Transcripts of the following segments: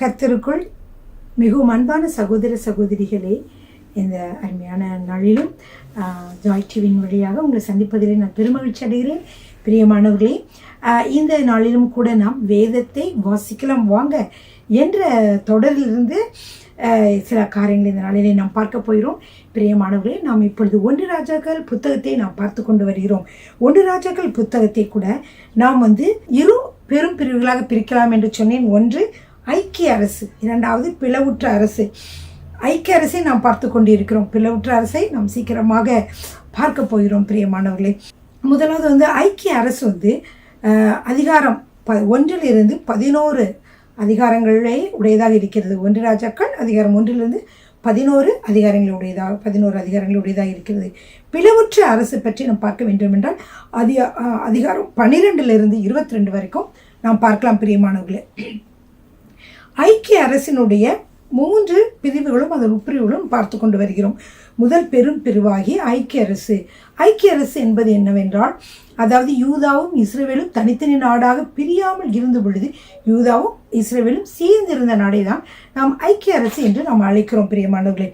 கர்த்தருக்குள் மிகவும் அன்பான சகோதர சகோதரிகளே, இந்த அருமையான நாளிலும் ஜாய் டிவியின் வழியாக உங்களை சந்திப்பதிலே நான் பெருமகிழ்ச்சி அடைகிறேன். பிரியமானவர்களே, இந்த நாளிலும் கூட நாம் வேதத்தை வாசிக்கலாம் வாங்க என்ற தொடரிலிருந்து சில காரியங்கள் இந்த நாளிலே நாம் பார்க்க போகிறோம். பிரியமானவர்களே, நாம் இப்பொழுது 1 ராஜாக்கள் புத்தகத்தை நாம் பார்த்து கொண்டு வருகிறோம். 1 ராஜாக்கள் புத்தகத்தை கூட நாம் இரு பெரும் பிரிவுகளாக பிரிக்கலாம் என்று சொன்னேன். ஒன்று ஐக்கிய அரசு, இரண்டாவது பிளவுற்ற அரசு. ஐக்கிய அரசை நாம் பார்த்து கொண்டிருக்கிறோம். பிளவுற்ற அரசை நாம் சீக்கிரமாக பார்க்க போகிறோம். பிரியமானவர்களே, முதலாவது ஐக்கிய அரசு அதிகாரம் 1 11 அதிகாரங்களே உடையதாக இருக்கிறது. 1 ராஜாக்கள் அதிகாரம் 1 11 அதிகாரங்கள் உடையதாக இருக்கிறது. பிளவுற்ற அரசு பற்றி நாம் பார்க்க வேண்டும் என்றால் அதிகாரம் 12 22 வரைக்கும் நாம் பார்க்கலாம். பிரியமானவர்களே, ஐக்கிய அரசினுடைய 3 பிரிவுகளும் அதன் உட்பிரிவுகளும் பார்த்து கொண்டு வருகிறோம். முதல் பெரும் பிரிவாகி ஐக்கிய அரசு. ஐக்கிய அரசு என்பது என்னவென்றால், அதாவது யூதாவும் இஸ்ரவேலும் தனித்தனி நாடாக பிரியாமல் இருந்த பொழுது யூதாவும் இஸ்ரவேலும் சேர்ந்திருந்த நாடை தான் நாம் ஐக்கிய அரசு என்று நாம் அழைக்கிறோம். பிரியமானவர்களே,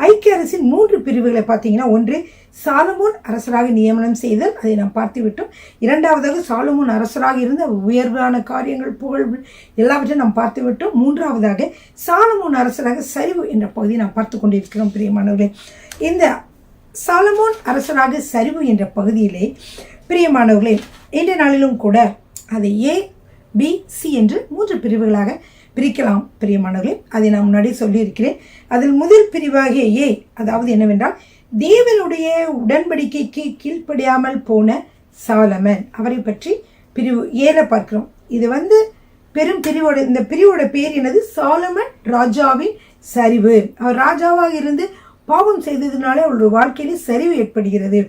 ஐக்கிய அரசின் 3 பிரிவுகளை பார்த்தீங்கன்னா, ஒன்று சாலமோன் அரசராக நியமனம் செய்தல், அதை நாம் பார்த்து விட்டோம். இரண்டாவதாக சாலமோன் அரசராக இருந்த உயர்வான காரியங்கள், புகழ் எல்லாவற்றையும் நாம் பார்த்து விட்டோம். மூன்றாவதாக சாலமோன் அரசராக சரிவு என்ற பகுதியை நாம் பார்த்து கொண்டிருக்கிறோம். பிரியமானவர்களே, இந்த சாலமோன் அரசராக சரிவு என்ற பகுதியிலே பிரியமானவர்களே, இன்றைய நாளிலும் கூட அதை ABC என்று 3 பிரிவுகளாக பிரிக்கலாம். பிரியமானவர்களே, அதை நான் முன்னாடி சொல்லியிருக்கிறேன். அதில் முதல் பிரிவாகிய A, அதாவது என்னவென்றால், தேவனுடைய உடன்படிக்கைக்கு கீழ்ப்படியாமல் போன சாலமன், அவரை பற்றி பிரிவு 7 பார்க்கிறோம். இது பெரும் பிரிவோட, இந்த பிரிவோட பேர் என்னது? சாலமன் ராஜாவின் சரிவு. அவர் ராஜாவாக இருந்து பாவம் செய்ததுனாலே அவருடைய வாழ்க்கையிலே சரிவு ஏற்படுகிறது.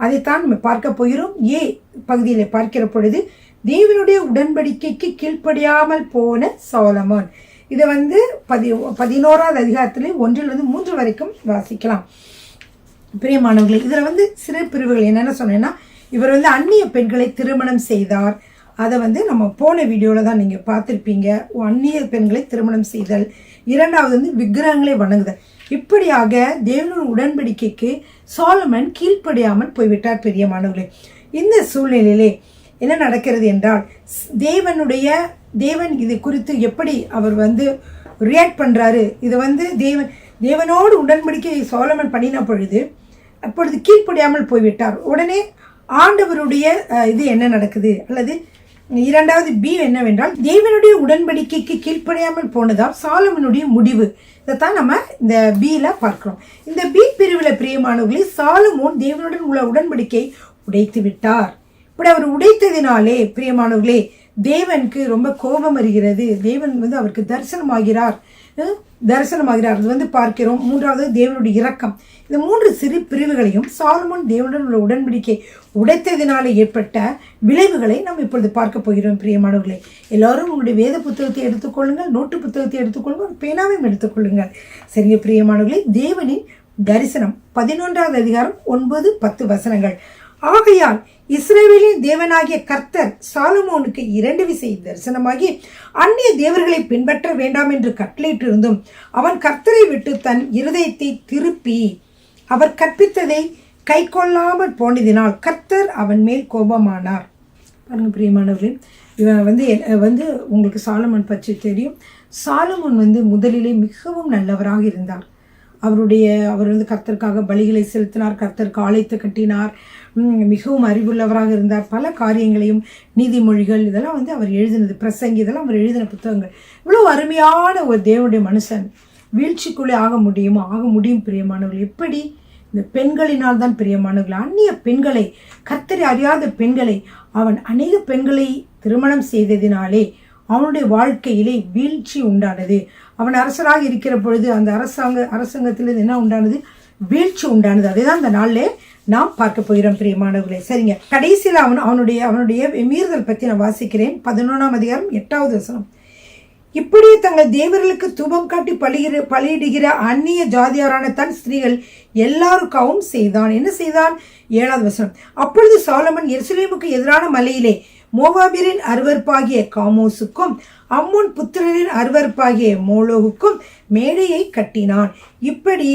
அதைத்தான் நம்ம பார்க்க போகிறோம். A பகுதியில் பார்க்கிற பொழுது தேவனுடைய உடன்படிக்கைக்கு கீழ்ப்படியாமல் போன சாலமோன். இதை 11வது அதிகாரத்தில் 1 3 வரைக்கும் வாசிக்கலாம். பிரியமானவர்களே, இதில் சிறு பிரிவுகள் என்னென்ன சொன்னேன்னா, இவர் அந்நிய பெண்களை திருமணம் செய்தார். அதை நம்ம போன வீடியோவில் தான் நீங்கள் பார்த்துருப்பீங்க. அந்நிய பெண்களை திருமணம் செய்தல். இரண்டாவது விக்கிரகங்களை வணங்குதல். இப்படியாக தேவனுடைய உடன்படிக்கைக்கு சாலமன் கீழ்ப்படியாமல் போய்விட்டார். பிரியமானவர்களே, இந்த சூழ்நிலையிலே என்ன நடக்கிறது என்றால், தேவன் இது குறித்து எப்படி அவர் ரியாக்ட் பண்ணுறாரு. இது தேவனோடு உடன்படிக்கை சாலமன் பண்ணின பொழுது அப்பொழுது கீழ்ப்படியாமல் போய்விட்டார். உடனே ஆண்டவருடைய இது என்ன நடக்குது, அல்லது இரண்டாவது B என்னவென்றால், தேவனுடைய உடன்படிக்கைக்கு கீழ்ப்படியாமல் போனதால் சாலமனுடைய முடிவு. இதைத்தான் நம்ம இந்த Bல பார்க்கிறோம். இந்த B பிரிவில் பிரியமானவர்களே, சாலமோன் தேவனுடன் உள்ள உடன்படிக்கை உடைத்து விட்டார். இப்படி அவர் உடைத்ததினாலே பிரியமானவர்களே, தேவனுக்கு ரொம்ப கோபம் வருகிறது. தேவன் அவருக்கு தரிசனமாகிறார். அது பார்க்கிறோம். மூன்றாவது தேவனுடைய இரக்கம். இந்த 3 சிறு பிரிவுகளையும் சாலமோன் தேவனுடன் உள்ள உடன்படிக்கை உடைத்ததினாலே ஏற்பட்ட விளைவுகளை நாம் இப்பொழுது பார்க்க போகிறோம். பிரியமானவர்களே, எல்லாரும் உங்களுடைய வேத புத்தகத்தை எடுத்துக்கொள்ளுங்கள், நோட்டு புத்தகத்தை எடுத்துக்கொள்ளுங்கள், பேனாவையும் எடுத்துக்கொள்ளுங்கள். சரிங்க பிரியமானவர்களே, தேவனின் தரிசனம் 11வது அதிகாரம் 9 10 வசனங்கள். ஆகையால் இஸ்ரவேலின் தேவனாகிய கர்த்தர் சாலமோனுக்கு 2 விசை தரிசனமாகி அந்நிய தேவர்களை பின்பற்ற வேண்டாம் என்று கட்டளையிட்டிருந்தும் அவன் கர்த்தரை விட்டு தன் இருதயத்தை திருப்பி அவர் கற்பித்ததை கை கொள்ளாமல் போனதினால் கர்த்தர் அவன் மேல் கோபமானார். பாருங்க பிரியமானவர்களே, இவன் உங்களுக்கு சாலமோன் பற்றி தெரியும். சாலமோன் முதலிலே மிகவும் நல்லவராக இருந்தார். அவர் கர்த்தருக்காக பலிகளை செலுத்தினார், கர்த்தருக்கு ஆலயத்தை கட்டினார், மிகவும் அறிவுள்ளவராக இருந்தார். பல காரியங்களையும், நீதிமொழிகள் இதெல்லாம் அவர் எழுதினது, பிரசங்கி இதெல்லாம் அவர் எழுதின புத்தகங்கள். இவ்வளோ அருமையான ஒரு தேவனுடைய மனுஷன் வீழ்ச்சிக்குள்ளே ஆக முடியும். பிரியமானவர்கள், எப்படி? இந்த பெண்களினால் தான் பிரியமானவர்கள். அந்நிய பெண்களை, கர்த்தரை அறியாத பெண்களை அவன் அநேக பெண்களை திருமணம் செய்ததினாலே அவனுடைய வாழ்க்கையிலே வீழ்ச்சி உண்டானது. அவன் அரசராக இருக்கிற பொழுது அந்த அரசாங்கத்தில் என்ன உண்டானது? வீழ்ச்சி உண்டானது. அதே தான் இந்த நாளிலே நாம் பார்க்க போகிறோம். பிரியமானவர்களே, சரிங்க. கடைசியில் அவனுடைய மீறுதல் பற்றி நான் வாசிக்கிறேன். 11ஆம் அதிகாரம் 8வது வசனம். இப்படி தங்கள் தேவர்களுக்கு தூபம் காட்டி பலியிடுகிற அந்நிய ஜாதியாரான தன் ஸ்திரீகள் எல்லாருக்காகவும் செய்தான். என்ன செய்தான்? 7வது வசனம். அப்பொழுது சாலமன் எருசலேமுக்கு எதிரான மலையிலே மோவாபியரின் அருவருப்பாகிய காமோசுக்கும் அம்மோன் புத்திரரின் அருவருப்பாகிய மோலோவுக்கும் மேடையை கட்டினான். இப்படி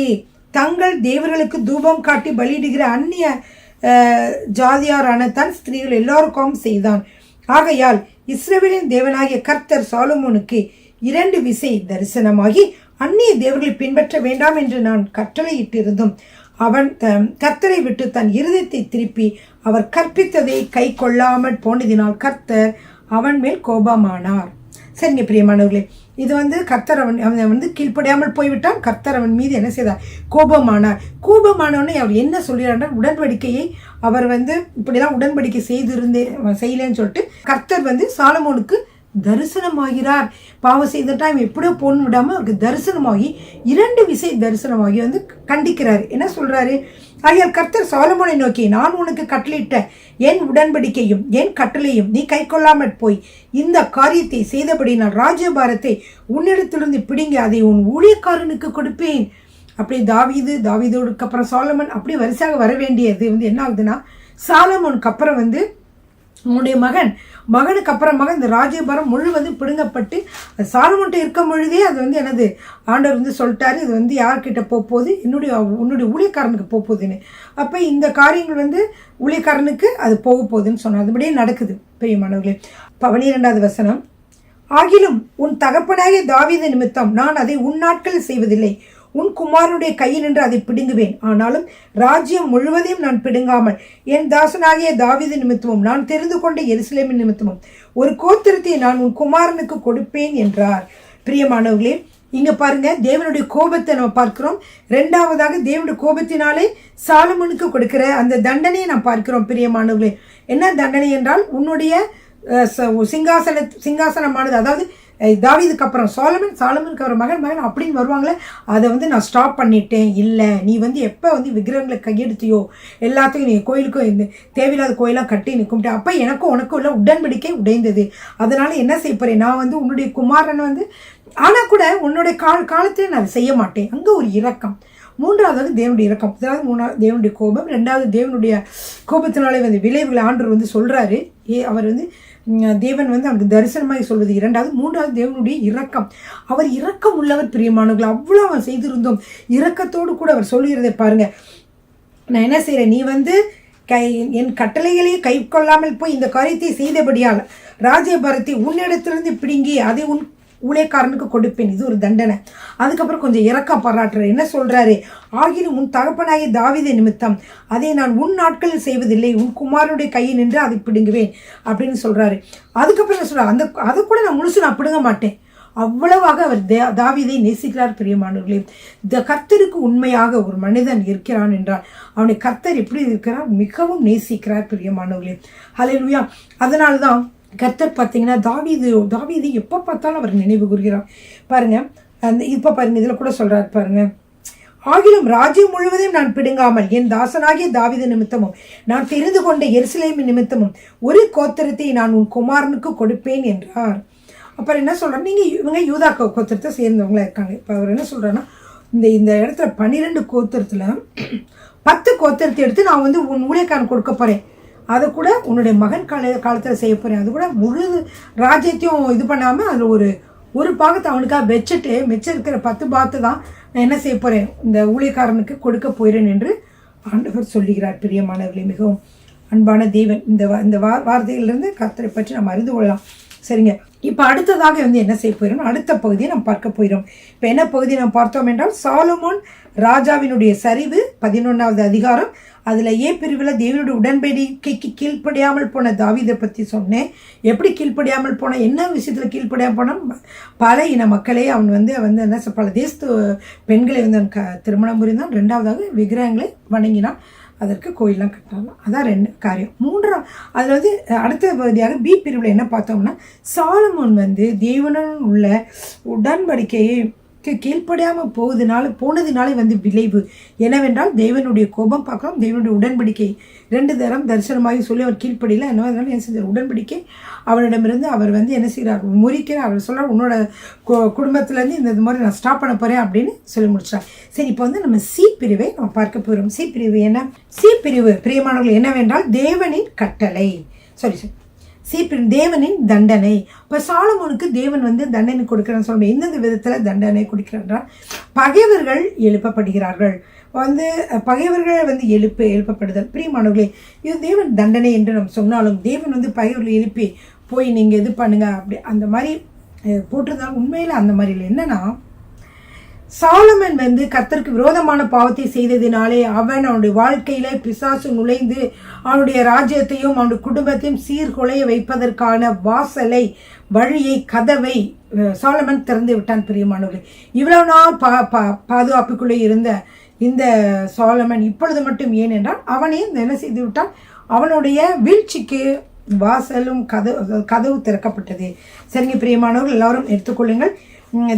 தங்கள் தேவர்களுக்கு தூபம் காட்டி பலியிடுகிற அந்நிய ஜாதியாரான தன் ஸ்திரீகள் எல்லோருக்கும் செய்தான். ஆகையால் இஸ்ரவேலின் தேவனாகிய கர்த்தர் சாலமோனுக்கு 2 விசை தரிசனமாகி அந்நிய தேவர்களை பின்பற்ற வேண்டாம் என்று நான் கட்டளையிட்டிருந்தும் அவன் கர்த்தரை விட்டு தன் இருதயத்தை திருப்பி அவர் கற்பித்ததை கை கொள்ளாமல் போனதினால் கர்த்தர் அவன் மேல் கோபமானார். சரிங்க பிரியமானவர்களே, இது கர்த்தர் அவன் கீழ்ப்படியாமல் போய்விட்டான். கர்த்தர் அவன் மீது என்ன செய்தார்? கோபமானார். கோபமானவனே அவர் என்ன சொல்கிறார்? உடன்படிக்கையை அவர் இப்படிலாம் உடன்படிக்கை செய்யலன்னு சொல்லிட்டு கர்த்தர் சாலமோனுக்கு தரிசனமாகிறார். பாவம் செய்துட்டா இவன் எப்படியோ போன்னு விடாமல் அவருக்கு தரிசனமாகி 2 விசை தரிசனமாகி கண்டிக்கிறாரு. என்ன சொல்றாரு? ஆகையால் கர்த்தர் சாலமோனை நோக்கி, நான் உனக்கு கட்டளையிட்ட என் உடன்படிக்கையும் என் கட்டளையும் நீ கை கொள்ளாமற் போய் இந்த காரியத்தை செய்தபடினால் ராஜ்யபாரத்தை உன்னிடத்திலிருந்து பிடிங்க அதை உன் ஊழியக்காரனுக்கு கொடுப்பேன். அப்படி தாவீதோடுக்கு அப்புறம் சாலமோன் அப்படி வரிசையாக வர வேண்டியது என்ன ஆகுதுன்னா, சாலமோனுக்கு அப்புறம் உன்னுடைய மகனுக்கு அப்புறமாக இந்த ராஜ்யபாரம் முழுவதும் பிடுங்கப்பட்டு சாலமோன்ட்ட இருக்கும் பொழுதே அது என்னது ஆண்டவர் சொல்லிட்டாரு, இது யார்கிட்ட போகுது? உன்னுடைய ஊழியக்காரனுக்கு போகுதுன்னு. அப்போ இந்த காரியங்கள் ஊழியக்காரனுக்கு அது போக போகுதுன்னு சொன்னார். அதுபடியே நடக்குது பிரியமானவர்களே. 12வது வசனம், ஆகிலும் உன் தகப்பனாகிய தாவீது நிமித்தம் நான் அதை உன் நாட்களில் செய்வதில்லை, உன் குமாரனுடைய கையில் நின்று அதை பிடுங்குவேன். ஆனாலும் ராஜ்யம் முழுவதையும் நான் பிடுங்காமல் என் தாசனாகிய தாவீது நிமித்தமும் நான் தெரிந்து கொண்ட எருசலேமின் நிமித்தமும் ஒரு கோத்திரத்தை நான் உன் குமாரனுக்கு கொடுப்பேன் என்றார். பிரியமானவர்களே, இங்க பாருங்க, தேவனுடைய கோபத்தை நம்ம பார்க்கிறோம். 2வதாக தேவனுடைய கோபத்தினாலே சாலமோனுக்கு கொடுக்கிற அந்த தண்டனையை நாம் பார்க்கிறோம். பிரியமானவர்களே, என்ன தண்டனை என்றால், உன்னுடைய சிங்காசனமானது, அதாவது தாவீதுக்கு அப்புறம் சாலமோனுக்கு அவர் மகன் அப்படின்னு வருவாங்களே, அதை நான் ஸ்டாப் பண்ணிட்டேன். இல்லை, நீ எப்போ விக்கிரகங்களை கையெடுத்தியோ எல்லாத்தையும் நீ கோயிலுக்கும் தேவையில்லாத கோயிலாக கட்டி நிற்கும்ட்டு, அப்போ எனக்கும் உனக்கும் இல்லை உடன்படிக்கை உடைந்தது. அதனால என்ன செய்ய போறேன்? நான் உன்னுடைய குமாரன் ஆனால் கூட உன்னுடைய காலத்தில் நான் செய்ய மாட்டேன். அங்கே ஒரு இரக்கம். 3வது தேவனுடைய இரக்கம். அதாவது தேவனுடைய கோபம். 2வது தேவனுடைய கோபத்தினாலே விளைவுகளை ஆண்டவர் சொல்றாரு. அவர் தேவன் அவனுக்கு தரிசனமாக சொல்வது 2வது. 3வது தேவனுடைய இரக்கம். அவர் இரக்கம் உள்ளவர் பிரியமானவர்கள். அவ்வளோ அவன் செய்திருந்தோம். இரக்கத்தோடு கூட அவர் சொல்லுகிறதை பாருங்க. நான் என்ன செய்கிறேன்? நீ என் கட்டளைகளையே கை கொள்ளாமல் போய் இந்த காரியத்தை செய்தபடியால் ராஜ்யபாரத்தை உன்னிடத்திலிருந்து பிடுங்கி அதை உன் ஊழியக்காரனுக்கு கொடுப்பேன். இது ஒரு தண்டனை. அதுக்கப்புறம் கொஞ்சம் இரக்கம் பாராட்டுறாரு. என்ன சொல்றாரு? ஆகிலும் உன் தகப்பனாகிய தாவீது நிமித்தம் அதை நான் உன் நாட்களில் செய்வதில்லை, உன் குமாரனுடைய கையில் நின்று அதை பிடுங்குவேன் அப்படின்னு சொல்றாரு. அதுக்கப்புறம் என்ன சொல்றாரு? அதை கூட நான் முழுசு நான் பிடுங்க மாட்டேன். அவ்வளவாக அவர் தாவீதை நேசிக்கிறார். பிரியமானவர்களே, இந்த கர்த்தருக்கு உண்மையாக ஒரு மனிதன் இருக்கிறான் என்றால் அவனை கர்த்தர் எப்படி இருக்கிறார்? மிகவும் நேசிக்கிறார். பிரியமானவர்களே, ஹல்லேலூயா. அதனால்தான் கர்த்தர் பார்த்தீங்கன்னா தாவீது எப்போ பார்த்தாலும் அவர் நினைவு கூறுகிறார். பாருங்க, இப்போ பாருங்க, இதில் கூட சொல்றாரு பாருங்க, ஆகிலும் ராஜ்யம் முழுவதையும் நான் பிடுங்காமல் என் தாசனாகிய தாவீது நிமித்தமும் நான் தெரிந்து கொண்ட எருசலேமின் நிமித்தமும் ஒரு கோத்திரத்தை நான் உன் குமாரனுக்கு கொடுப்பேன் என்றார். அப்புறம் என்ன சொல்றாரு? இவங்க யூதா கோத்திரத்தை சேர்ந்தவங்களா இருக்காங்க. இப்போ அவர் என்ன சொல்றாருன்னா, இந்த இடத்துல 12 கோத்திரத்தில் 10 கோத்திரத்தை எடுத்து நான் உன் ஊழியக்காரன் கொடுக்க போறேன். அதை கூட உன்னுடைய மகன் காலத்தில் செய்ய போகிறேன். அது கூட முழு ராஜ்யத்தையும் இது பண்ணாமல் அதில் ஒரு பாகத்தை அவனுக்காக வச்சுட்டு மிச்சம் இருக்கிற 10 பாகத்தை தான் நான் என்ன செய்ய போகிறேன்? இந்த ஊழியக்காரனுக்கு கொடுக்க போகிறேன் என்று ஆண்டவர் சொல்லுகிறார். பிரியமானவர்களே, மிகவும் அன்பான தேவன். இந்த வார்த்தைகளிலிருந்து கர்த்தரை பற்றி நம்ம அறிந்து கொள்ளலாம். சரிங்க, இப்போ அடுத்ததாக என்ன செய்ய போகிறோம்? அடுத்த பகுதியை நம்ம பார்க்க போகிறோம். இப்போ என்ன பகுதியை நம்ம பார்த்தோம் என்றால், சாலமோன் ராஜாவினுடைய சரிவு 11வது அதிகாரம். அதில் பிரிவில் தேவனுடைய உடன்படிக்கைக்கு கீழ்ப்படியாமல் போன தாவீதை பற்றி சொன்னேன். எப்படி கீழ்ப்படியாமல் போன, என்ன விஷயத்தில் கீழ்ப்படியாமல் போனால், பல இன மக்களே அவன் என்ன பல தேசத்து பெண்களை திருமணம் புரிந்தான். 2வதாக விக்கிரகங்களை வணங்கினான். அதற்கு கோயிலெலாம் கட்டலாம். அதான் 2 காரியம். 3 அதில் அடுத்த பகுதியாக பி பிரிவில் என்ன பார்த்தோம்னா, சாலமோன் தேவனுடன் உள்ள உடன்படிக்கையை கீழ்ப்படியாமல் போனதுனாலே விளைவு என்னவென்றால், தேவனுடைய கோபம் பார்க்கலாம், தேவனுடைய உடன்படிக்கை 2 தரம் தரிசனமாகி சொல்லி அவர் கீழ்ப்படியில் என்ன செஞ்சார்? உடன்படிக்கை அவரிடமிருந்து அவர் என்ன செய்கிறார்? முறிக்கிறார். அவர் சொல்கிறார், உன்னோட குடும்பத்துலேருந்து இந்த மாதிரி நான் ஸ்டாப் பண்ண போகிறேன் அப்படின்னு சொல்லி முடிச்சார். சரி, இப்போ நம்ம சி பிரிவை நம்ம பார்க்க போகிறோம். சி பிரிவு என்ன? சி பிரிவு பிரியமானவர்கள் என்னவென்றால், தேவனின் கட்டளை. தேவனின் தண்டனை. இப்போ சாலமோனுக்கு தேவன் வந்து தண்டனை கொடுக்கிறான்னு சொல்லுவோம். எந்தெந்த விதத்தில் தண்டனை கொடுக்கிறார்? பகைவர்கள் எழுப்பப்படுகிறார்கள், பகைவர்கள் எழுப்பப்படுதல். பிரியமானவர்களே, இது தேவன் தண்டனை என்று நம்ம சொன்னாலும் தேவன் பகைவர்கள் எழுப்பி போய் நீங்கள் இது பண்ணுங்க அப்படி அந்த மாதிரி போட்டிருந்தாலும் உண்மையில் அந்த மாதிரி இல்லை. என்னன்னா, சாலமன் கர்த்தருக்கு விரோதமான பாவத்தை செய்ததினாலே அவனுடைய வாழ்க்கையில பிசாசு நுழைந்து அவனுடைய ராஜ்யத்தையும் அவனுடைய குடும்பத்தையும் சீர்குலைய வைப்பதற்கான வழியை கதவை சாலமன் திறந்து விட்டான். பிரியமானவர்களே, இவ்வளவு நாள் பாதுகாப்புக்குள்ளே இருந்த இந்த சாலமன் இப்பொழுது மட்டும் ஏனென்றால் அவனையும் என்ன செய்து விட்டான், அவனுடைய வீழ்ச்சிக்கு வாசலும் கதவு திறக்கப்பட்டது. சரிங்க பிரியமானவர்கள், எல்லாரும் எடுத்துக்கொள்ளுங்கள்.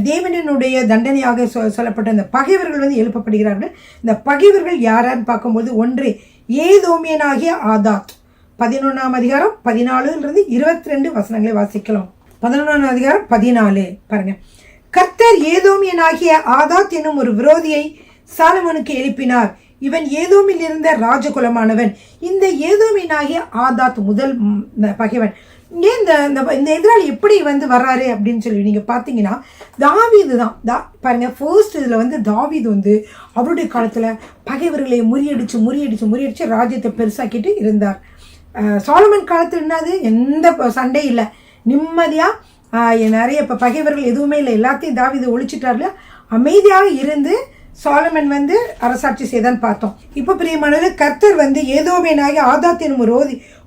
தேவனுடைய தண்டனையாக சொல்லப்பட்ட இந்த பகைவர்கள் எழுப்பப்படுகிறார்கள். இந்த பகைவர்கள் யாரான்னு பார்க்கும்போது, ஒன்று ஏதோமியனாகிய ஆதாத். 11ஆம் அதிகாரம் 14 22 வசனங்களை வாசிக்கலாம். 11ஆம் அதிகாரம் 14 பாருங்க. கர்த்தர் ஏதோமியனாகிய ஆதாத் என்னும் ஒரு விரோதியை சாலமோனுக்கு எழுப்பினார். இவன் ஏதோமில் இருந்த ராஜகுலமானவன். இந்த ஏதோமியனாகிய ஆதாத் முதல் பகைவன். ஏன் இந்த எதிராளி எப்படி வர்றாரு அப்படின்னு சொல்லி நீங்கள் பார்த்தீங்கன்னா, தாவீது தான் பாருங்க. ஃபர்ஸ்ட் இதில் தாவீது அவருடைய காலத்தில் பகைவர்களை முறியடிச்சு ராஜ்யத்தை பெருசாக்கிட்டு இருந்தார். சாலமன் காலத்தில் என்னது, எந்த சண்டையும் இல்லை, நிம்மதியாக நிறைய இப்போ பகைவர்கள் எதுவுமே இல்லை, எல்லாத்தையும் தாவீது ஒழிச்சிட்டார்ல, அமைதியாக இருந்து சாலமன் அரசாட்சி செய்தான்னு பார்த்தோம். இப்போ பிரியமானவர்களே, கர்த்தர் ஏதோமியனாகிய ஆதாத் எனும்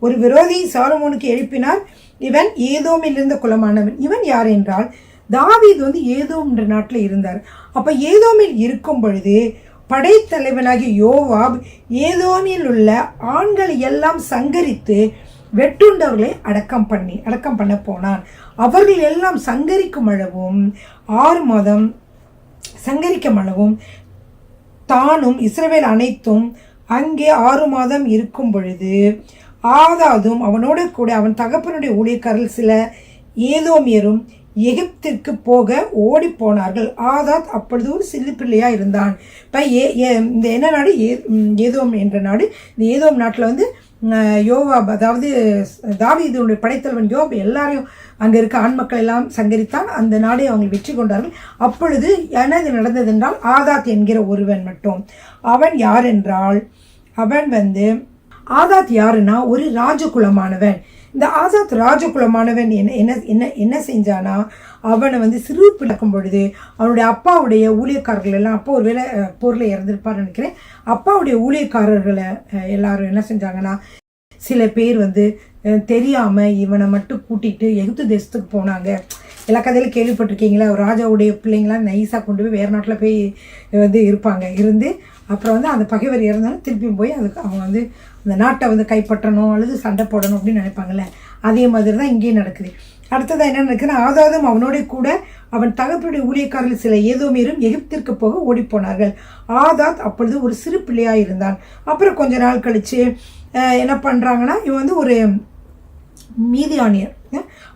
ஒரு விரோதி சாலமோனுக்கு எழுப்பினார். இவன் ஏதோமில் இருந்த குலமானவன். இவன் யார் என்றால், தாவீது ஏதோம் என்ற நாட்டில் இருந்தார். அப்போ ஏதோமில் இருக்கும் பொழுது படைத்தலைவனாகிய யோவாப் ஏதோமில் உள்ள ஆண்களை எல்லாம் சங்கரித்து வெட்டுண்டவர்களை அடக்கம் பண்ண போனான். அவர்கள் எல்லாம் சங்கரிக்கும் அளவும் 6 மாதம் சங்கரிக்கும் அளவும் தானும் இஸ்ரவேல் அனைத்தும் அங்கே 6 மாதம் இருக்கும் பொழுது ஆதாதும் அவனோடு கூட அவன் தகப்பனுடைய ஊழியக்காரர்கள் சில ஏதோமியரும் எகிப்திற்கு போக ஓடி போனார்கள். ஆதாத் அப்பொழுது ஒரு சிறு பிள்ளையா இருந்தான். இப்போ இந்த என்ன நாடு, ஏதோம் என்ற நாடு. இந்த ஏதோம் நாட்டில் யோவாப், அதாவது தாவீதுடைய படைத்தலைவன் யோவாப் எல்லாரையும் அங்கே இருக்க ஆண் மக்கள் எல்லாம் சங்கரித்தான். அந்த நாடை அவங்க வெற்றி கொண்டார்கள். அப்பொழுது என்னது நடந்தது என்றால், ஆதாத் என்கிற ஒருவன் மட்டும். அவன் யார் என்றால், அவன் ஆதாத் யாருன்னா ஒரு ராஜகுலமானவன். இந்த ஆதாத் ராஜகுலமானவன் என்ன செஞ்சானா, அவனை சிறு பிளக்கும் பொழுது அவனுடைய அப்பாவுடைய ஊழியக்காரர்கள் எல்லாம், அப்பா ஒரு வேளை போரில் இறந்துருப்பார்னு நினைக்கிறேன், அப்பாவுடைய ஊழியக்காரர்களை எல்லாரும் என்ன செஞ்சாங்கன்னா, சில பேர் தெரியாமல் இவனை மட்டும் கூட்டிகிட்டு எகிப்து தேசத்துக்கு போனாங்க. எல்லா கதையிலும் கேள்விப்பட்டிருக்கீங்களா, ஒரு ராஜாவுடைய பிள்ளைங்களாம் நைஸாக கொண்டு போய் வேறு நாட்டில் போய் இருப்பாங்க. அப்புறம் அந்த பகைவர் இறந்தாலும் திருப்பியும் போய் அதுக்கு அவங்க அந்த நாட்டை கைப்பற்றணும் அல்லது சண்டை போடணும் அப்படின்னு நினைப்பாங்கள்ல. அதே மாதிரி தான் இங்கேயும் நடக்குது. அடுத்ததாக என்ன நடக்குதுன்னா, ஆதாதும் அவனோட கூட அவன் தகப்பனுடைய ஊழியக்காரர்கள் சில ஏதோமியரும் எகிப்திற்கு போக ஓடிப்போனார்கள். ஆதாத் அப்பொழுது ஒரு சிறு பிள்ளையாக இருந்தான். அப்புறம் கொஞ்ச நாள் கழித்து என்ன பண்ணுறாங்கன்னா, இவன் ஒரு மீதியானியர்.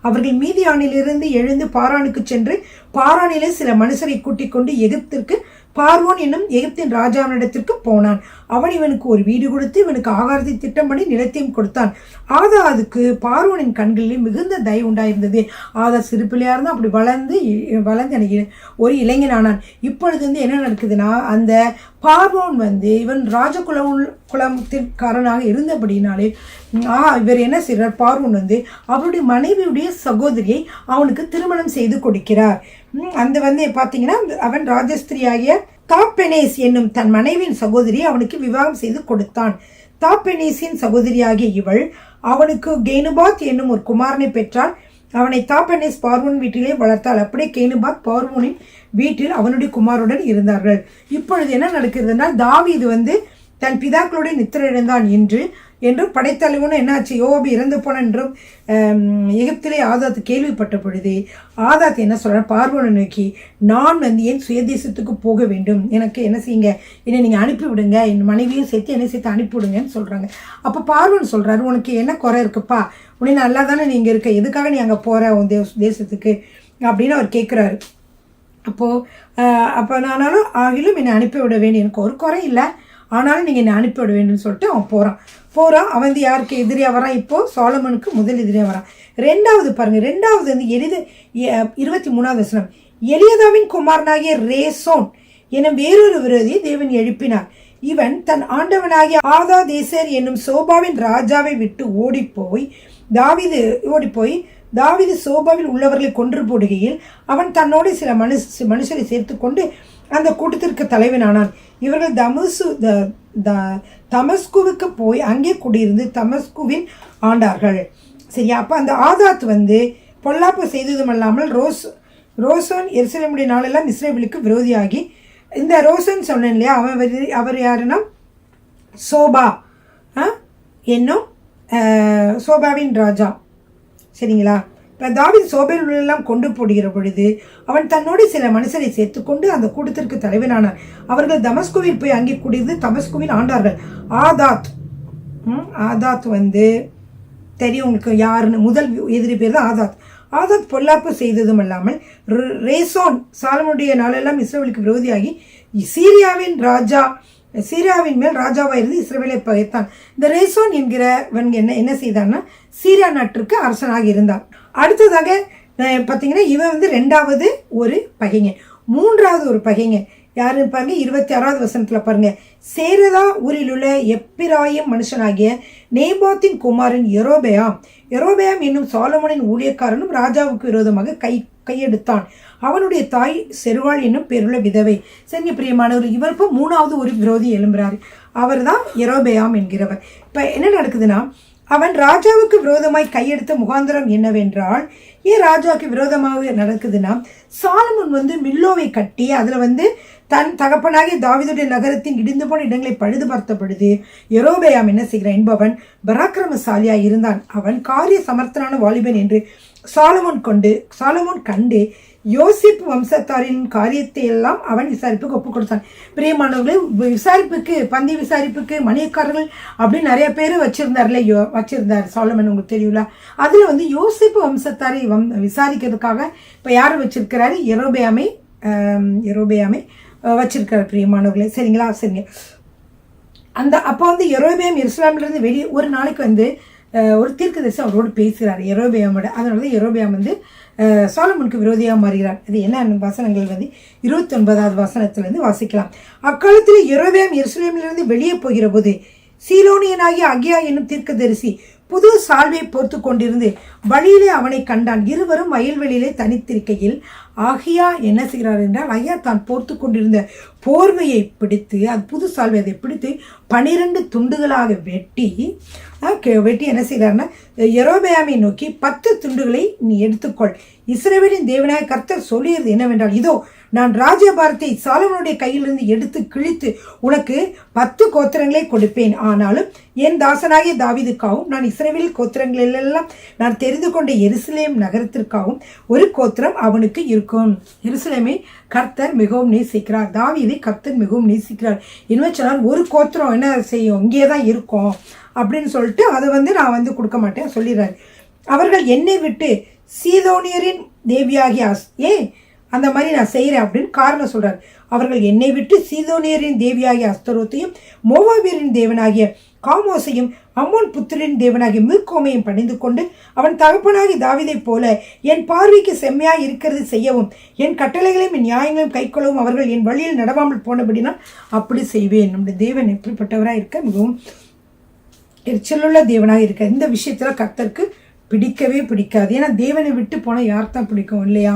அவர்கள் மீதியானிலிருந்து எழுந்து பாரானுக்கு சென்று பாரானிலே சில மனுஷரை கூட்டிக் கொண்டு எகிப்திற்கு பார்வோன் என்னும் எகிப்தின் ராஜாவினிடத்திற்கு போனான். அவன் இவனுக்கு ஒரு வீடு கொடுத்து இவனுக்கு ஆகாரத்தை திட்டம் பண்ணி நிலத்தையும் கொடுத்தான். ஆதாதுக்கு பார்வோனின் கண்களில் மிகுந்த தயவு உண்டாயிருந்தது. ஆதா சிறு பிள்ளையா இருந்தால் அப்படி வளர்ந்து எனக்கு ஒரு இளைஞனானான். இப்பொழுது என்ன நடக்குதுன்னா, அந்த பார்வோன் இவன் குலத்திற்காரனாக இருந்தபடினாலே இவர் என்ன செய்கிறார், பார்வோன் அவருடைய மனைவியுடைய சகோதரியை அவனுக்கு திருமணம் செய்து கொடுக்கிறார். அந்த பார்த்தீங்கன்னா, அவன் ராஜஸ்திரியாகிய தாப்பெனேஸ் என்னும் தன் மனைவியின் சகோதரியை அவனுக்கு விவாகம் செய்து கொடுத்தான். தாப்பெனேஸின் சகோதரியாகிய இவள் அவனுக்கு கேனுபாத் என்னும் ஒரு குமாரனை பெற்றாள். அவனை தாப்பெனேஸ் பார்வோன் வீட்டிலே வளர்த்தாள். அப்படியே கேனுபாத் பார்வோனின் வீட்டில் அவனுடைய குமாருடன் இருந்தார்கள். இப்பொழுது என்ன நடக்கிறதுனா, தாவீது தன் பிதாக்களுடைய நித்திரை இழந்தான் என்று படைத்தலைவனும் என்னாச்சு, யோவாப் இறந்து போன என்றும் எகிப்திலே ஆதாத் கேள்விப்பட்ட பொழுது ஆதாத் என்ன சொல்கிறார், பார்வோனை நோக்கி, நான் என் சுயதேசத்துக்கு போக வேண்டும், எனக்கு என்ன செய்யுங்க, என்னை நீங்கள் அனுப்பிவிடுங்க, என் மனைவியும் சேர்த்து என்னை சேர்த்து அனுப்பிவிடுங்கன்னு சொல்கிறாங்க. அப்போ பார்வோன் சொல்கிறாரு, உனக்கு என்ன குறை இருக்குப்பா, உன்னை நல்லா தானே நீங்கள் இருக்க, எதுக்காக நீ அங்கே போகிற உன் தேசத்துக்கு அப்படின்னு அவர் கேட்குறாரு. அப்போ நானாலும் ஆகிலும் என்னை அனுப்பிவிட வேண்டிய, எனக்கு ஒரு குறை இல்லை, ஆனாலும் நீங்கள் என்னை அனுப்பிவிட வேண்டும் சொல்லிட்டு அவன் போகிறான். அவன் வந்து யாருக்கு எதிரியாக வரான்? இப்போது சாலமோனுக்கு முதல் எதிரியாக வரான். ரெண்டாவது பாருங்கள், ரெண்டாவது வந்து 23வது வசனம், எலியதாவின் குமாரனாகிய ரேசோன் எனும் வேறொரு விரோதியை தேவன் எழுப்பினார். இவன் தன் ஆண்டவனாகிய ஆதாதேசர் என்னும் சோபாவின் ராஜாவை விட்டு ஓடிப்போய் தாவீது சோபாவில் உள்ளவர்களை கொன்று போடுகையில் அவன் தன்னோடு சில மனுஷரை சேர்த்து கொண்டு அந்த கூட்டத்திற்கு தலைவனானான். இவர்கள் தமஸ்குவுக்கு போய் அங்கே குடியிருந்து தமஸ்குவில் ஆண்டார்கள். சரியா? அப்போ அந்த ஆதாத் வந்து பொல்லாப்பு செய்ததும் அல்லாமல் ரோசோன் எருசலேமுடைய நாளெல்லாம் இஸ்ரவேலுக்கு விரோதியாகி, இந்த ரோசன் சொன்னேன் இல்லையா, அவர் யாருன்னா சோபா என்னும் சோபாவின் ராஜா. சரிங்களா? இப்போ தாவீது சோபையில் எல்லாம் கொண்டு போடுகிற பொழுது அவன் தன்னோடு சில மனுஷரை சேர்த்துக்கொண்டு அந்த கூட்டத்திற்கு தலைவனானான். அவர்கள் தமஸ்குவில் போய் அங்கே குடியிருந்து தமஸ்குவில் ஆண்டார்கள். ஆதாத் வந்து தெரியும் உங்களுக்கு யாருன்னு, முதல் எதிரி பேர் தான் ஆதாத் பொல்லாப்பு செய்ததும் அல்லாமல் ரேசோன் சாலமோனுடைய நாளெல்லாம் இஸ்ரவேலுக்கு விரோதியாகி சீரியாவின் மேல் ராஜாவாக இருந்து இஸ்ரவேலை பகைத்தான். இந்த ரேசோன் என்கிறவன் என்ன செய்தான்னா சீரியா நாட்டிற்கு அரசனாக இருந்தான். அடுத்ததாக பார்த்தீங்கன்னா இவன் வந்து ரெண்டாவது ஒரு பகைஞன். மூன்றாவது ஒரு பகைஞன் யாருன்னு பாருங்க, 26வது வசனத்தில் பாருங்க, சேரதா ஊரில் உள்ள எப்பிராயிம் மனுஷனாகிய நேபாத்தின் குமாரன் எரோபெயாம் என்னும் சாலமோனின் ஊழியக்காரனும் ராஜாவுக்கு விரோதமாக கையெடுத்தான். அவனுடைய தாய் செருவாள் என்னும் பேருள்ள விதவை. சரிங்க பிரியமானவர், இவருக்கும் மூணாவது ஒரு விரோதி எழும்புறாரு. அவர் தான் எரோபெயாம் என்கிறவர். இப்போ என்ன நடக்குதுன்னா, அவன் ராஜாவுக்கு விரோதமாய் கையெடுத்த முகாந்திரம் என்னவென்றால், ஏன் ராஜாவுக்கு விரோதமாக நடக்குதுன்னா, சாலமோன் வந்து மில்லோவை கட்டி அதில் வந்து தன் தகப்பனாகிய தாவீதுடைய நகரத்தின் இடிந்து போன இடங்களை பழுது பார்த்த பொழுது எரோபெயாம் என்ன செய்கிறான் என்பவன் பராக்கிரமசாலியாய் இருந்தான். அவன் காரிய சமர்த்தனான வாலிபன் என்று சாலமோன் கண்டு யோசிப்பு வம்சத்தாரின் காரியத்தை எல்லாம் அவன் விசாரிப்புக்கு ஒப்புக் கொடுத்தான். பிரியமானவர்களே, பந்தி விசாரிப்புக்கு மணியக்காரர்கள் அப்படின்னு நிறைய பேர் வச்சிருந்தார் சாலமன். உங்களுக்கு தெரியுங்களா? அதில் வந்து யோசிப்பு வம்சத்தாரை விசாரிக்கிறதுக்காக இப்போ யார் வச்சிருக்கிறாரு? எரோபெயாமை வச்சிருக்கிறார். பிரியமானவர்களே, சரிங்களா? சரிங்க. அப்போ வந்து எரோபெயாம் எருசலேமிலிருந்து வெளியே ஒரு நாளைக்கு வந்து ஒரு தீர்க்கதரிசி அவரோடு பேசுகிறார் எரோபெயாமோட. அதனால தான் எரோபெயாம் வந்து சாலமோனுக்கு விரோதியாக மாறுகிறார். அது என்ன வசனங்கள் வந்து 29வது வசனத்திலிருந்து வாசிக்கலாம். அக்காலத்தில் எரோபெயாம் எருசலேமிலிருந்து வெளியே போகிற போது சீலோனியனாகிய அகியா என்னும் தீர்க்கதரிசி புது சால்வை போர்த்து கொண்டிருந்து வழியிலே அவனை கண்டான். இருவரும் வயல்வெளியிலே தனித்திருக்கையில் ஆகியா என்ன செய்கிறார் என்றால், ஐயா தான் போர்த்து கொண்டிருந்த போர்வையை பிடித்து, அது புது சால்வை, அதை பிடித்து 12 துண்டுகளாக வெட்டி என்ன செய்கிறார்னா, எரோபெயாமை நோக்கி 10 துண்டுகளை நீ எடுத்துக்கொள். இஸ்ரவேலின் தேவனாய கர்த்தர் சொல்லியது என்னவென்றால், இதோ நான் ராஜ்யபாரத்தை சாலமோனுடைய கையிலிருந்து எடுத்து கிழித்து உனக்கு 10 கோத்திரங்களை கொடுப்பேன். ஆனாலும் என் தாசனாகிய தாவீதுக்காகவும் நான் இஸ்ரவேல் கோத்திரங்களெல்லாம் நான் தெரிந்து கொண்ட எருசலேம் நகரத்திற்காகவும் ஒரு கோத்திரம் அவனுக்கு இருக்கும். எருசலேமை கர்த்தர் மிகவும் நேசிக்கிறார், தாவீதை கர்த்தர் மிகவும் நேசிக்கிறார். இன்னும் சொன்னால் ஒரு கோத்திரம் என்ன செய்யும், இங்கே தான் இருக்கும் அப்படின்னு சொல்லிட்டு அதை வந்து நான் வந்து கொடுக்க மாட்டேன் சொல்லிடுறாரு. அவர்கள் என்னை விட்டு சீதோனியரின் தேவியாகிய அந்த மாதிரி நான் செய்கிறேன் அப்படின்னு காரணம் சொல்கிறார். அவர்கள் என்னை விட்டு சீதோனியரின் தேவியாகிய அஸ்தரோத்தையும் மோவாபியரின் தேவனாகிய காமோசையும் அம்மோன் புத்திரின் தேவனாகிய மில்கோமையும் பணிந்து கொண்டு அவன் தகப்பனாகி தாவீதைப் போல என் பார்வைக்கு செம்மையாய் இருக்கிறது செய்யவும் என் கட்டளைகளையும் என் நியாயங்களையும் கைக்கொள்ளவும் அவர்கள் என் வழியில் நடவாமல் போனபடினால் அப்படி செய்வேன். நம்முடைய தேவன் எப்படிப்பட்டவராக இருக்க, மிகவும் எரிச்சலுள்ள தேவனாக இருக்க. இந்த விஷயத்தில் கர்த்தருக்கு பிடிக்கவே பிடிக்காது. ஏன்னா தேவனை விட்டு போனால் யார் தான் பிடிக்கும் இல்லையா?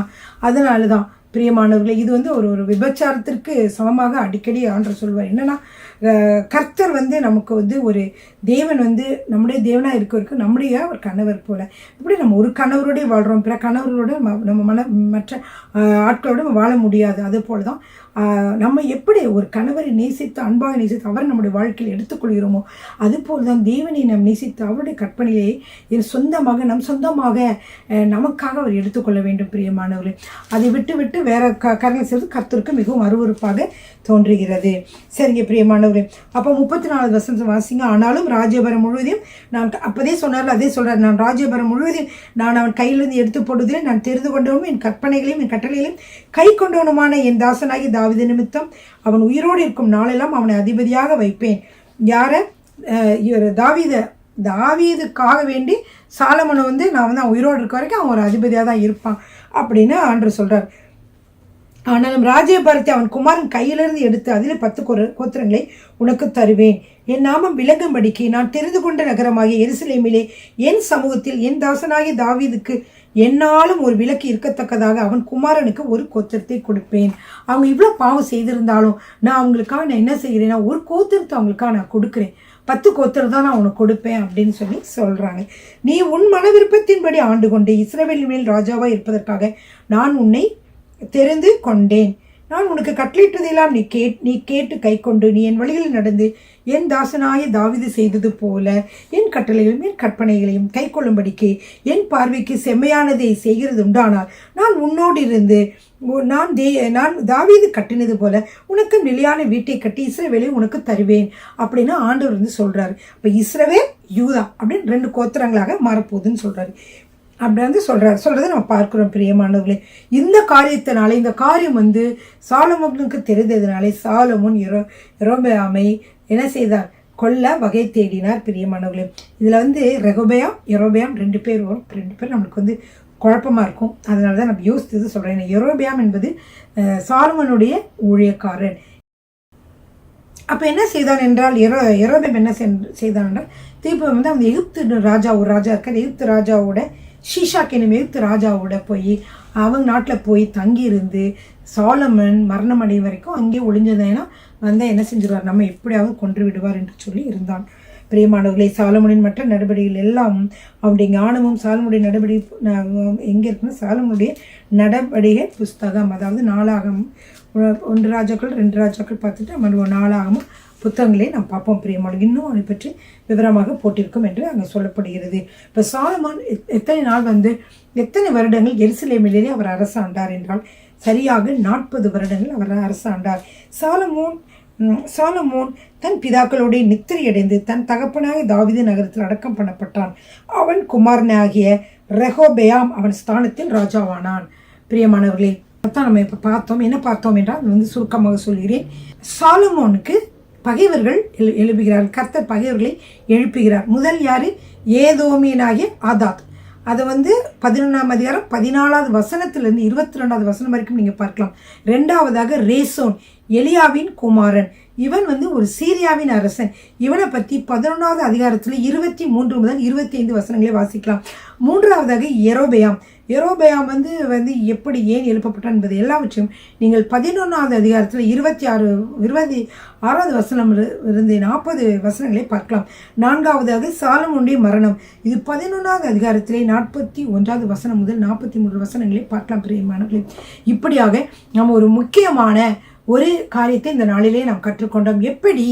அதனால தான் பிரியமானவர்களே, இது வந்து ஒரு விபச்சாரத்திற்கு சமமாக அடிக்கடி ஆண்டவர் சொல்வார். என்னன்னா, கர்த்தர் வந்து நமக்கு வந்து ஒரு தேவன் வந்து நம்முடைய தேவனாக இருக்கிறதுக்கு நம்முடைய ஒரு கணவர் போல. இப்படி நம்ம ஒரு கணவரோடய வாழ்கிறோம், பிற கணவர்களோட நம்ம மற்ற ஆட்களோட வாழ முடியாது. அது போல தான் நம்ம எப்படி ஒரு கணவரை நேசித்து அன்பாக நேசித்து அவரை நம்முடைய வாழ்க்கையில் எடுத்துக்கொள்கிறோமோ அதுபோல் தான் தேவனை நாம் நேசித்து அவருடைய கற்பனையை நம் சொந்தமாக நமக்காக அவர் எடுத்துக்கொள்ள வேண்டும். பிரியமானவர்களே, அதை விட்டு வேற காரியங்கள் செய்வது கர்த்தருக்கு மிகவும் அருவருப்பாக தோன்றுகிறது. சரிங்க பிரியமானவர்களே, அப்போ 34வது வசனம் வாசிங்க. ஆனாலும் ராஜ்யபாரம் முழுவதையும் நான் அப்போதே சொன்னார், அதே சொல்கிறார், நான் ராஜ்யபாரம் முழுவதையும் நான் அவன் கையிலிருந்து எடுத்து போடுவதில்லை. நான் தெரிந்து கொண்டவனும் என் கற்பனைகளையும் என் கட்டளைகளையும் கை கொண்டவனுமான என் தாசனாகி தாவீது நிமித்தம் அவன் உயிரோடு இருக்கும் நாளெல்லாம் அவனை அதிபதியாக வைப்பேன். யாரை? தாவீதுக்காக வேண்டி சாலமோனை வந்து நான் வந்து அவன் உயிரோடு இருக்க வரைக்கும் அவன் ஒரு அதிபதியாக தான் இருப்பான் அப்படின்னு ஆண்டவர் சொல்கிறார். ஆனாலும் ராஜ்யபாரத்தை அவன் குமாரன் கையிலிருந்து எடுத்து அதில் 10 கோத்திரங்களை உனக்கு தருவேன். என் நாமம் விளங்கும்படிக்கு நான் தெரிந்து கொண்ட நகரமாகிய எருசலேமிலே என் சமூகத்தில் என் தாசனாகிய தாவீதுக்கு என்னாலும் ஒரு விலக்கு இருக்கத்தக்கதாக அவன் குமாரனுக்கு ஒரு கோத்திரத்தை கொடுப்பேன். அவங்க இவ்வளோ பாவம் செய்திருந்தாலும் நான் அவங்களுக்காக நான் என்ன செய்கிறேன்னா ஒரு கோத்திரத்தை அவங்களுக்காக நான் கொடுக்குறேன். 10 கோத்திரம் தான் நான் உனக்கு கொடுப்பேன் அப்படின்னு சொல்லி சொல்கிறாங்க. நீ உன் மன விருப்பத்தின்படி ஆண்டு கொண்டு இஸ்ரவேலின் மேல் ராஜாவாக இருப்பதற்காக நான் உன்னை தெரிந்து கொண்டேன். நான் உனக்கு கட்டளையிட்டதெல்லாம் நீ கேட்டு கை கொண்டு நீ என் வழிகளில் நடந்து என் தாசனாய தாவீது செய்தது போல என் கட்டளைகளையும் என் கற்பனைகளையும் கை கொள்ளும்படிக்கு என் பார்வைக்கு செம்மையானதை செய்கிறது உண்டானால் நான் உன்னோடு இருந்து நான் தாவீது கட்டினது போல உனக்கு நிலையான வீட்டை கட்டி இஸ்ரவேலை உனக்கு தருவேன் அப்படின்னு ஆண்டவர் வந்து சொல்கிறாரு. இப்போ இஸ்ரவேல் யூதா அப்படின்னு 2 கோத்திரங்களாக மாறப்போகுதுன்னு சொல்கிறாரு. அப்படி வந்து சொல்கிறத நம்ம பார்க்குறோம் பிரியமானவர்களே. இந்த காரியத்தினாலே இந்த காரியம் வந்து சாலமோனுக்கு தெரிந்ததுனாலே சாலமோன் யெரொபெயாமை என்ன செய்தார்? கொல்ல வகை தேடினார் பிரியமானவர்களே. இதில் வந்து யெரொபெயாம் 2 பேர் வரும். 2 பேர் நம்மளுக்கு வந்து குழப்பமாக இருக்கும். அதனால தான் நம்ம யோசித்தது சொல்கிறேன். யெரொபெயாம் என்பது சாலமோனுடைய ஊழியக்காரன். அப்போ என்ன செய்தான் என்றால் யெரொபெயாம் என்ன செய்தான் என்றால் திருப்பி வந்து அந்த எகிப்து ராஜா ஒரு ராஜா இருக்கார். எகிப்து ராஜாவோட ஷீஷாக் என்னும் எகிப்து ராஜாவோட போய் அவங்க நாட்டில் போய் தங்கியிருந்து சாலமன் மரணம் அடையும் வரைக்கும் அங்கே ஒளிஞ்சதுன்னா வந்தால் என்ன செஞ்சிருவார்? நம்ம எப்படியாவது கொன்று விடுவார் என்று சொல்லி இருந்தான். பிரியமானவர்களே, சாலமோனின் மற்ற நடவடிக்கைகள் எல்லாம் அவனுடைய ஞானமும் சாலமோனுடைய நடவடிக்கை எங்கே இருக்குன்னா சாலமோனுடைய நடவடிக்கை புஸ்தகம், அதாவது 1 ராஜாக்கள் 2 ராஜாக்கள் பார்த்துட்டு நம்ம 4 புத்தகங்களே நாம் பார்ப்போம் பிரியமானவர்கள். இன்னும் அவனை பற்றி விவரமாக போட்டிருக்கும் என்று அங்கே சொல்லப்படுகிறது. இப்போ சாலமோன் எத்தனை வருடங்கள் எருசலேமிலே அவர் அரசாண்டார் என்றால் சரியாக 40 வருடங்கள் அவர் அரசாண்டார். சாலமோன் தன் பிதாக்களுடைய நித்திரையடைந்து தன் தகப்பனாக தாவீது நகரத்தில் அடக்கம் பண்ணப்பட்டான். அவன் குமாரனாகிய ரெகொபெயாம் அவன் ஸ்தானத்தில் ராஜாவானான். பிரியமானவர்களே, அதான் நம்ம இப்போ பார்த்தோம். என்ன பார்த்தோம் என்றால் வந்து சுருக்கமாக சொல்கிறேன். சாலமோனுக்கு பகைவர்கள் எழுப்புகிறார். கர்த்தர் பகைவர்களை எழுப்புகிறார். முதல் யாரு? ஏதோமியனாகிய ஆதாத். அதை வந்து 11ஆம் அதிகாரம் 14வது வசனத்திலிருந்து 22வது வசனம் வரைக்கும் நீங்கள் பார்க்கலாம். 2வதாக ரேசோன், எலியாவின் குமாரன். இவன் வந்து ஒரு சீரியாவின் அரசன். இவனை பற்றி 11வது அதிகாரத்தில் 23 முதல் 25 வசனங்களை வாசிக்கலாம். 3வதாக யெரொபெயாம் வந்து எப்படி ஏன் எழுப்பப்பட்டான் என்பது எல்லாவற்றையும் நீங்கள் 11வது அதிகாரத்தில் 26வது வசனம் இருந்து 40 வசனங்களை பார்க்கலாம். 4வதாக சாலமோனுடைய மரணம். இது 11வது அதிகாரத்திலே 41வது வசனம் முதல் 43 வசனங்களை பார்க்கலாம் பிரியமானவர்களே. இப்படியாக நம்ம ஒரு முக்கியமான ஒரு காரியத்தை இந்த நாளிலே நாம் கற்றுக்கொண்டோம். எப்படி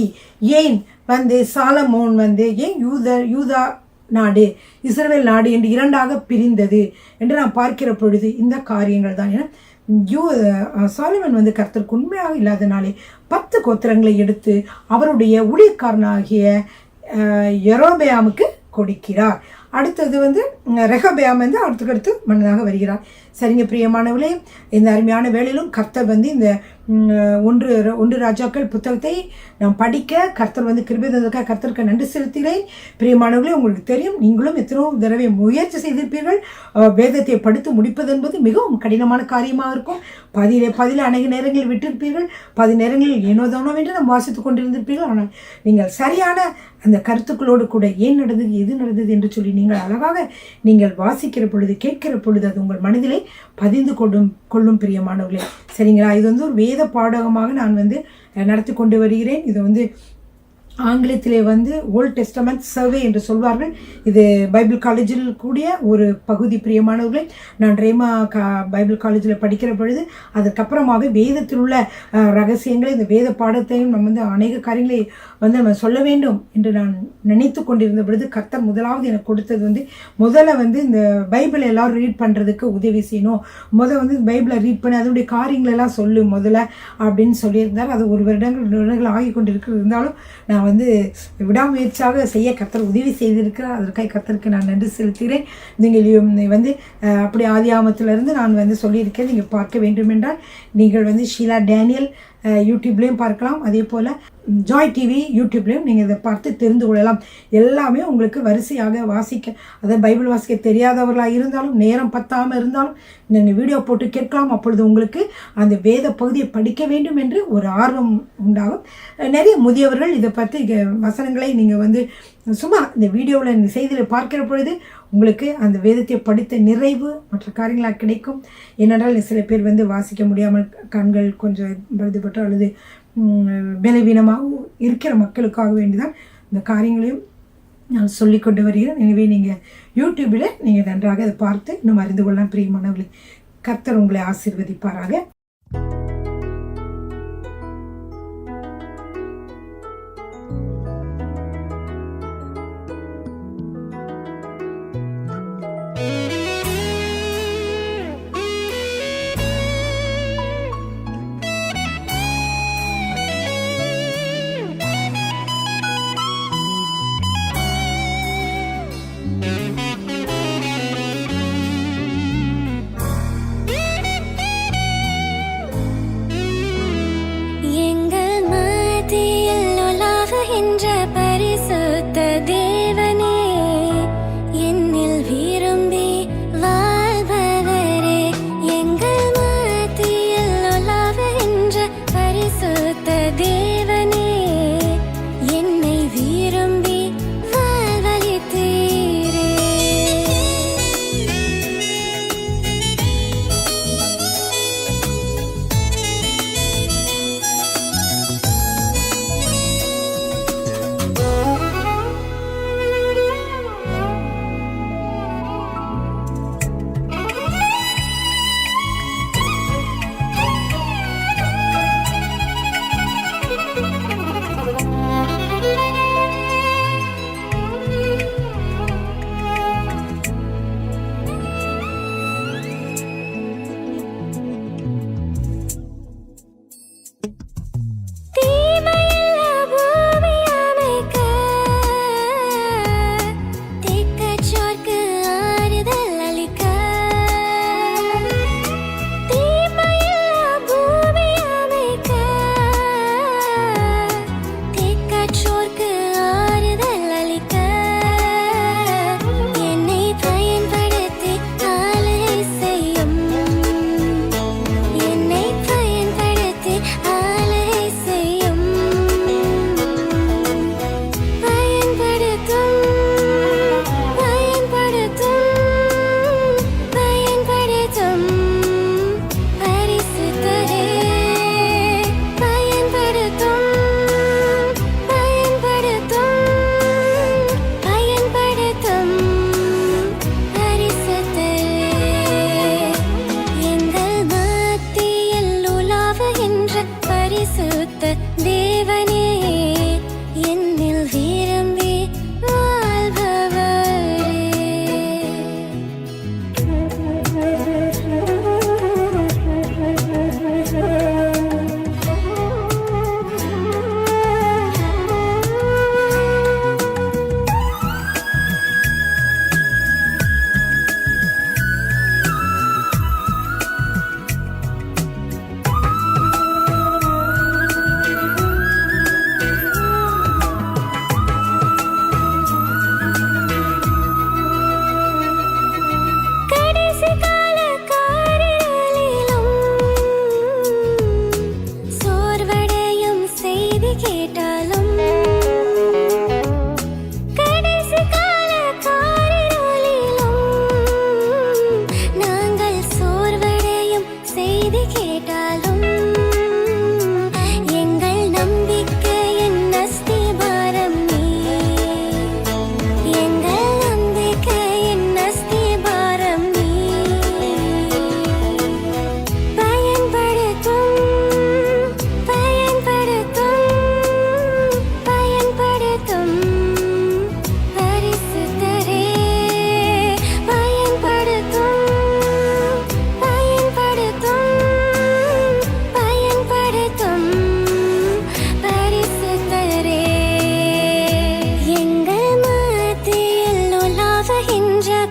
ஏன் வந்து சாலமோன் வந்து ஏன் யூதா நாடு இஸ்ரவேல் நாடு என்று 2ஆக பிரிந்தது என்று நாம் பார்க்கிற பொழுது இந்த காரியங்கள் தான். ஏன்னா சாலமோன் வந்து கர்த்தருக்கு உண்மையாக இல்லாதனாலே 10 கோத்திரங்களை எடுத்து அவருடைய ஊழியக்காரனாகிய யெரொபெயாமுக்கு கொடுக்கிறார். அடுத்தது வந்து ரெகொபெயாம் வந்து அடுத்தடுத்து மன்னனாக வருகிறார். சரிங்க பிரியமானவர்களே, இந்த அருமையான வேளையிலும் கர்த்தர் வந்து இந்த 1 ராஜாக்கள் புத்தகத்தை நாம் படிக்க கர்த்தர் வந்து கிருபை தந்ததுக்காக கர்த்தருக்கு நன்றி செலுத்துகிறேன். பிரியமானவர்களே, உங்களுக்கு தெரியும், நீங்களும் எத்தனோ தடவை முயற்சி செய்திருப்பீர்கள். வேதத்தை படித்து முடிப்பது என்பது மிகவும் கடினமான காரியமாக இருக்கும். பதில அநேக நேரங்களில் விட்டிருப்பீர்கள். 10 நேரங்களில் ஏனோதானோ என்று நாம் வாசித்து கொண்டிருந்திருப்பீர்கள். ஆனால் நீங்கள் சரியான அந்த கருத்துக்களோடு கூட ஏன் நடந்தது எது நடந்தது என்று சொல்லி நீங்கள் அழகாக நீங்கள் வாசிக்கிற பொழுது கேட்கிற பொழுது அது உங்கள் மனதிலே பதிந்து கொள்ளும் பிரியமானவர்களே. சரிங்களா? இது வந்து ஒரு வேத பாடகமாக நான் வந்து நடத்தி கொண்டு வருகிறேன். இது வந்து ஆங்கிலத்திலே வந்து ஓல்ட் டெஸ்டமெண்ட் சர்வே என்று சொல்வார்கள். இது பைபிள் காலேஜில் கூடிய ஒரு பகுதி பிரியமானவர்களே. நான் ரேமா பைபிள் காலேஜில் படிக்கிற பொழுது அதற்கப்புறமாக வேதத்தில் உள்ள ரகசியங்களை இந்த வேத பாடத்தையும் நம்ம வந்து அநேக காரியங்களை வந்து நம்ம சொல்ல வேண்டும் என்று நான் நினைத்து கொண்டிருந்த பொழுது கர்த்தர் முதலாவது எனக்கு கொடுத்தது வந்து முதல்ல வந்து இந்த பைபிளை எல்லாரும் ரீட் பண்ணுறதுக்கு உதவி செய்யணும். வந்து பைபிளை ரீட் பண்ணி அதனுடைய காரியங்களெல்லாம் சொல்லு முதல்ல அப்படின்னு சொல்லியிருந்தார். அது 1 வருடங்கள் ஆகி கொண்டிருக்கிறது. இருந்தாலும் நான் நான் வந்து விடாமுயற்சியாக செய்ய கர்த்தர் உதவி செய்திருக்கிறார். அதற்காக கர்த்தருக்கு நான் நன்றி செலுத்துகிறேன். நீங்கள் வந்து அப்படி ஆதியாமத்திலிருந்து நான் வந்து சொல்லியிருக்கேன். நீங்கள் பார்க்க வேண்டும் என்றால் நீங்கள் வந்து ஷீலா டேனியல் யூடியூப்லேயும் பார்க்கலாம். அதே போல் ஜாய் டிவி யூடியூப்லேயும் நீங்கள் இதை பார்த்து தெரிந்து கொள்ளலாம். எல்லாமே உங்களுக்கு வரிசையாக வாசிக்க, அதாவது பைபிள் வாசிக்க தெரியாதவர்களாக இருந்தாலும், நேரம் பத்தாமல் இருந்தாலும் நீங்கள் வீடியோ போட்டு கேட்கலாம். அப்பொழுது உங்களுக்கு அந்த வேத பகுதியை படிக்க வேண்டும் என்று ஒரு ஆர்வம் உண்டாகும். நிறைய முதியவர்கள் இதை பற்றி வசனங்களை நீங்கள் வந்து சும்மா இந்த வீடியோவில் இந்த செய்தியில் பார்க்கிற பொழுது உங்களுக்கு அந்த வேதத்தை படித்த நிறைவு மற்ற காரியங்களாக கிடைக்கும். ஏனென்றால் சில பேர் வந்து வாசிக்க முடியாமல் கண்கள் கொஞ்சம் பழுதுபட்டு அல்லது பலவீனமாக இருக்கிற மக்களுக்காக வேண்டிதான் இந்த காரியங்களையும் நான் சொல்லி கொண்டு வருகிறேன். எனவே நீங்கள் யூடியூபில் நீங்கள் நன்றாக அதை பார்த்து இன்னும் அறிந்து கொள்ளலாம். பிரியமானவர்களே, கர்த்தர் உங்களை ஆசீர்வதிப்பாராக.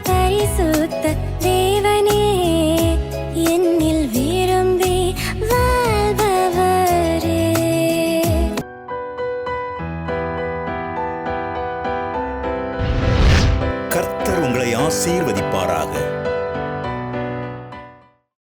பரிசுத்த தேவனே, என்னில் விரும்பி வாழ்பவரே. கர்த்தர் உங்களை ஆசீர்வதிப்பாராக.